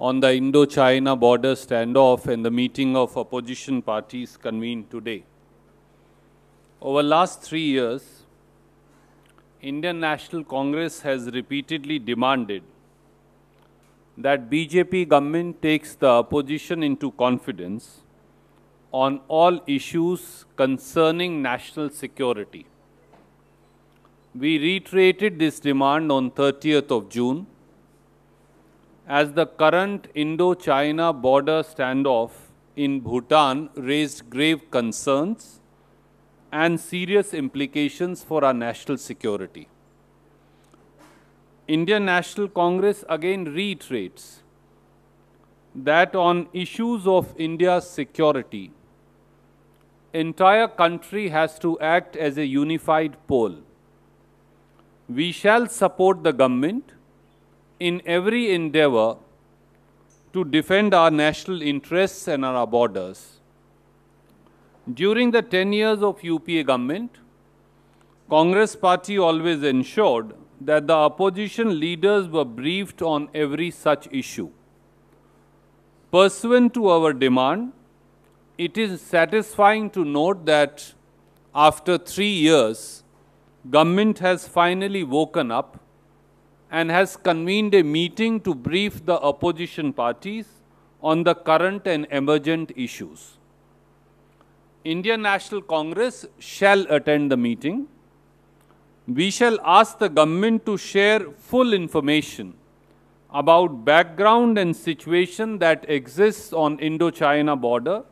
on the Indo-China border standoff and the meeting of opposition parties convened today. Over the last 3 years, Indian National Congress has repeatedly demanded that BJP government takes the opposition into confidence on all issues concerning national security. We reiterated this demand on 30th of June as the current Indo-China border standoff in Bhutan raised grave concerns and serious implications for our national security. Indian National Congress again reiterates that on issues of India's security, entire country has to act as a unified pole. We shall support the government in every endeavor to defend our national interests and our borders. During the 10 years of UPA government, Congress party always ensured that the opposition leaders were briefed on every such issue. Pursuant to our demand, it is satisfying to note that after 3 years, government has finally woken up and has convened a meeting to brief the opposition parties on the current and emergent issues. Indian National Congress shall attend the meeting. We shall ask the government to share full information about background and situation that exists on Indo-China border,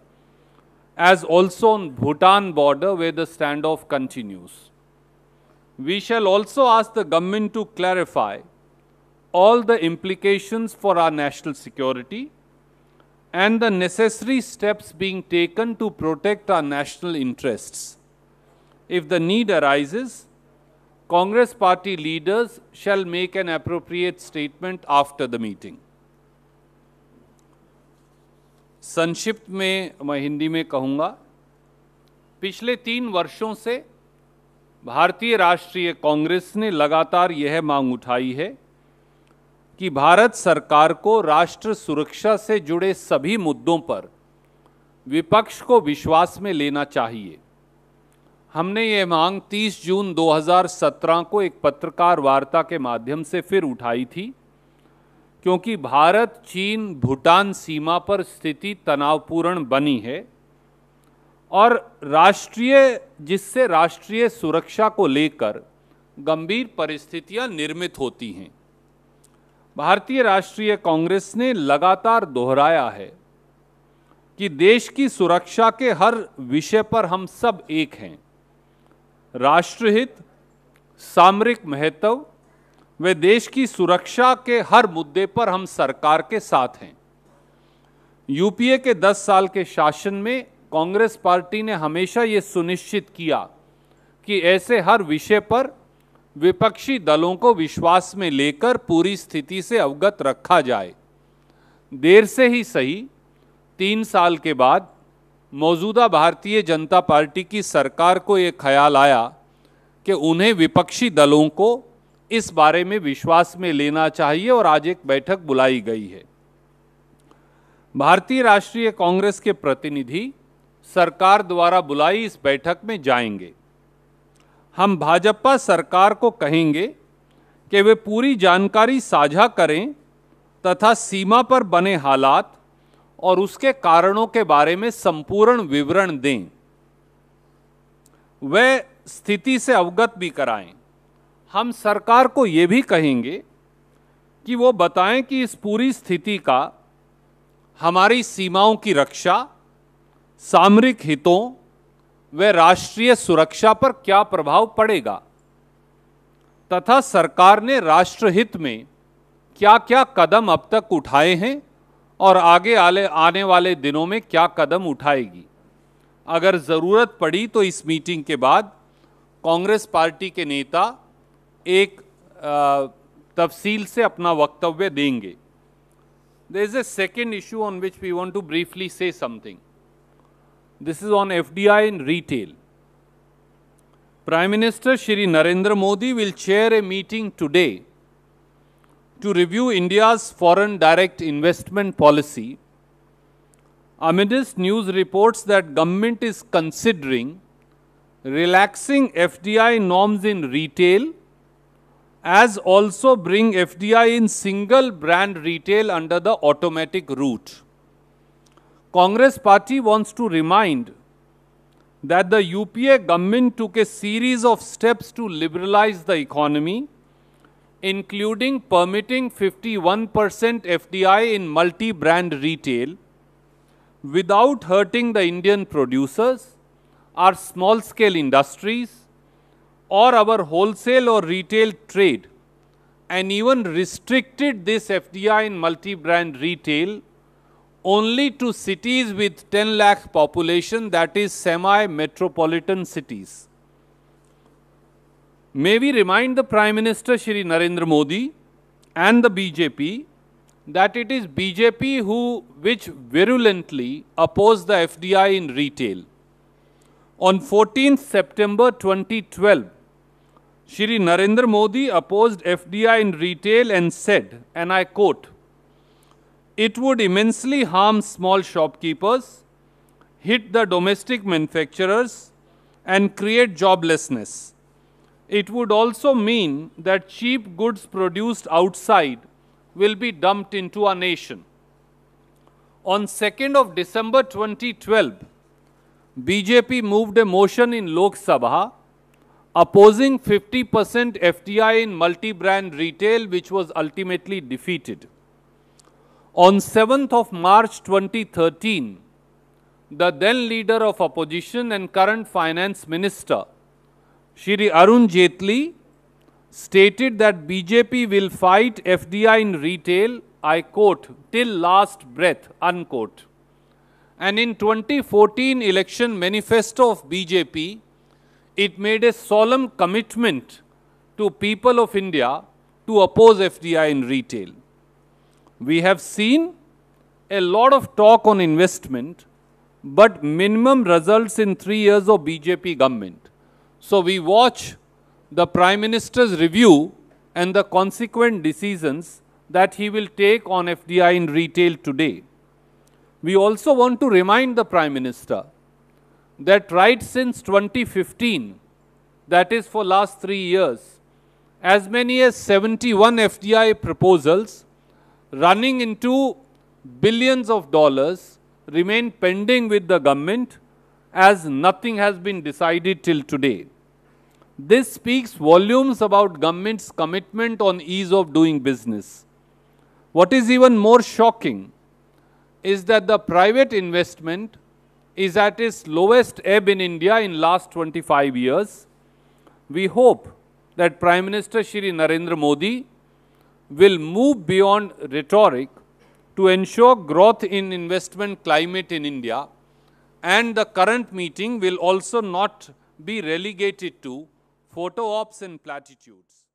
as also on Bhutan border where the standoff continues. We shall also ask the government to clarify all the implications for our national security and the necessary steps being taken to protect our national interests. If the need arises, Congress party leaders shall make an appropriate statement after the meeting. संक्षिप्त में मैं हिंदी में कहूँगा, पिछले 3 वर्षों से भारतीय राष्ट्रीय कांग्रेस ने लगातार यह मांग उठाई है कि भारत सरकार को राष्ट्र सुरक्षा से जुड़े सभी मुद्दों पर विपक्ष को विश्वास में लेना चाहिए। हमने ये मांग 30 जून 2017 को एक पत्रकार वार्ता के माध्यम से फिर उठाई थी, क्योंकि भारत चीन भूटान सीमा पर स्थिति तनावपूर्ण बनी है और जिससे राष्ट्रीय सुरक्षा को लेकर गंभीर परिस्थितियां निर्मित होती हैं। भारतीय राष्ट्रीय कांग्रेस ने लगातार दोहराया है कि देश की सुरक्षा के हर विषय पर हम सब एक हैं। राष्ट्रहित, सामरिक महत्व व देश की सुरक्षा के हर मुद्दे पर हम सरकार के साथ हैं। यूपीए के 10 साल के शासन में कांग्रेस पार्टी ने हमेशा ये सुनिश्चित किया कि ऐसे हर विषय पर विपक्षी दलों को विश्वास में लेकर पूरी स्थिति से अवगत रखा जाए। देर से ही सही 3 साल के बाद मौजूदा भारतीय जनता पार्टी की सरकार को ये ख्याल आया कि उन्हें विपक्षी दलों को इस बारे में विश्वास में लेना चाहिए और आज एक बैठक बुलाई गई है। भारतीय राष्ट्रीय कांग्रेस के प्रतिनिधि सरकार द्वारा बुलाई इस बैठक में जाएंगे। हम भाजपा सरकार को कहेंगे कि वे पूरी जानकारी साझा करें तथा सीमा पर बने हालात और उसके कारणों के बारे में संपूर्ण विवरण दें। वे स्थिति से अवगत भी कराएं। हम सरकार को ये भी कहेंगे कि वो बताएं कि इस पूरी स्थिति का हमारी सीमाओं की रक्षा, सामरिक हितों व राष्ट्रीय सुरक्षा पर क्या प्रभाव पड़ेगा तथा सरकार ने राष्ट्रहित में क्या क्या कदम अब तक उठाए हैं और आगे आने वाले दिनों में क्या कदम उठाएगी। अगर ज़रूरत पड़ी तो इस मीटिंग के बाद कांग्रेस पार्टी के नेता एक तफसील से अपना वक्तव्य देंगे। There is a second issue on which we want to briefly say something. This is on FDI in retail. Prime Minister Shri Narendra Modi will chair a meeting today to review India's foreign direct investment policy amidst news reports that government is considering relaxing FDI norms in retail as also bring FDI in single brand retail under the automatic route. Congress party wants to remind that the UPA government took a series of steps to liberalize the economy, including permitting 51% FDI in multi-brand retail without hurting the Indian producers, our small-scale industries, or our wholesale or retail trade, and even restricted this FDI in multi-brand retail only to cities with 10 lakh population, that is semi-metropolitan cities. May we remind the Prime Minister Shri Narendra Modi and the BJP that it is BJP which virulently opposed the FDI in retail. On 14th September 2012, Shri Narendra Modi opposed FDI in retail and said, and I quote, "It would immensely harm small shopkeepers, hit the domestic manufacturers, and create joblessness. It would also mean that cheap goods produced outside will be dumped into our nation." On 2nd of December 2012, BJP moved a motion in Lok Sabha opposing 50% FDI in multi-brand retail, which was ultimately defeated. On 7th of March 2013, the then leader of opposition and current finance minister, Shri Arun Jaitley, stated that BJP will fight FDI in retail, I quote, "till last breath," unquote. And in 2014 election manifesto of BJP, it made a solemn commitment to people of India to oppose FDI in retail. We have seen a lot of talk on investment, but minimum results in 3 years of BJP government. So we watch the Prime Minister's review and the consequent decisions that he will take on FDI in retail today. We also want to remind the Prime Minister that right since 2015, that is for last 3 years, as many as 71 FDI proposals running into billions of dollars remain pending with the government, as nothing has been decided till today. This speaks volumes about government's commitment on ease of doing business. What is even more shocking is that the private investment is at its lowest ebb in India in last 25 years. We hope that Prime Minister Shri Narendra Modi will move beyond rhetoric to ensure growth in investment climate in India, and the current meeting will also not be relegated to photo ops and platitudes.